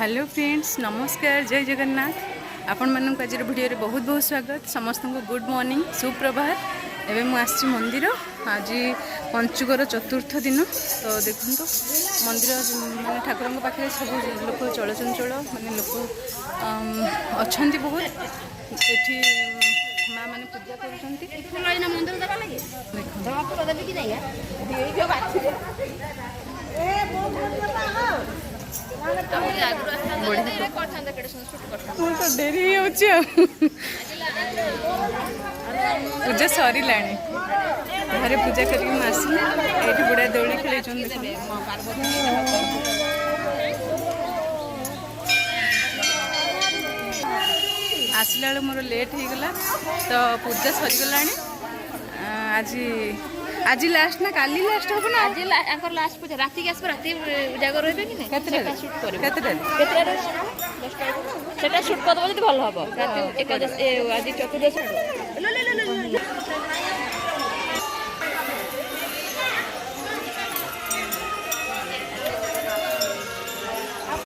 Hello friends, नमस्कार, जय जगन्नाथ। आपण मानक आज वीडियो बहुत बहुत स्वागत। समस्त को गुड मॉर्निंग, सुप्रभात। एवं मुझे मंदिर आज पंचुकर चतुर्थ दिन। तो देखो मंदिर माने ठाकुर पाखे सब लोग चलचंचल माने लोग अच्छा बहुत ये माँ मैंने पूजा कर डेरी पूजा सरला घरे पूजा करके आसली ये बुढ़ा दौड़ी खेल आसला बेलू मोर लेट हो गला तो पूजा सरीगला। आज आज लास्ट ना काली लास्ट हम ना आज लास्ट पूजा राति के आसब राति जागर रही कि केतटा शूट कर केतटा सेटा शूट कर दबो जदी भल हबो एकादश आज चतुर्दश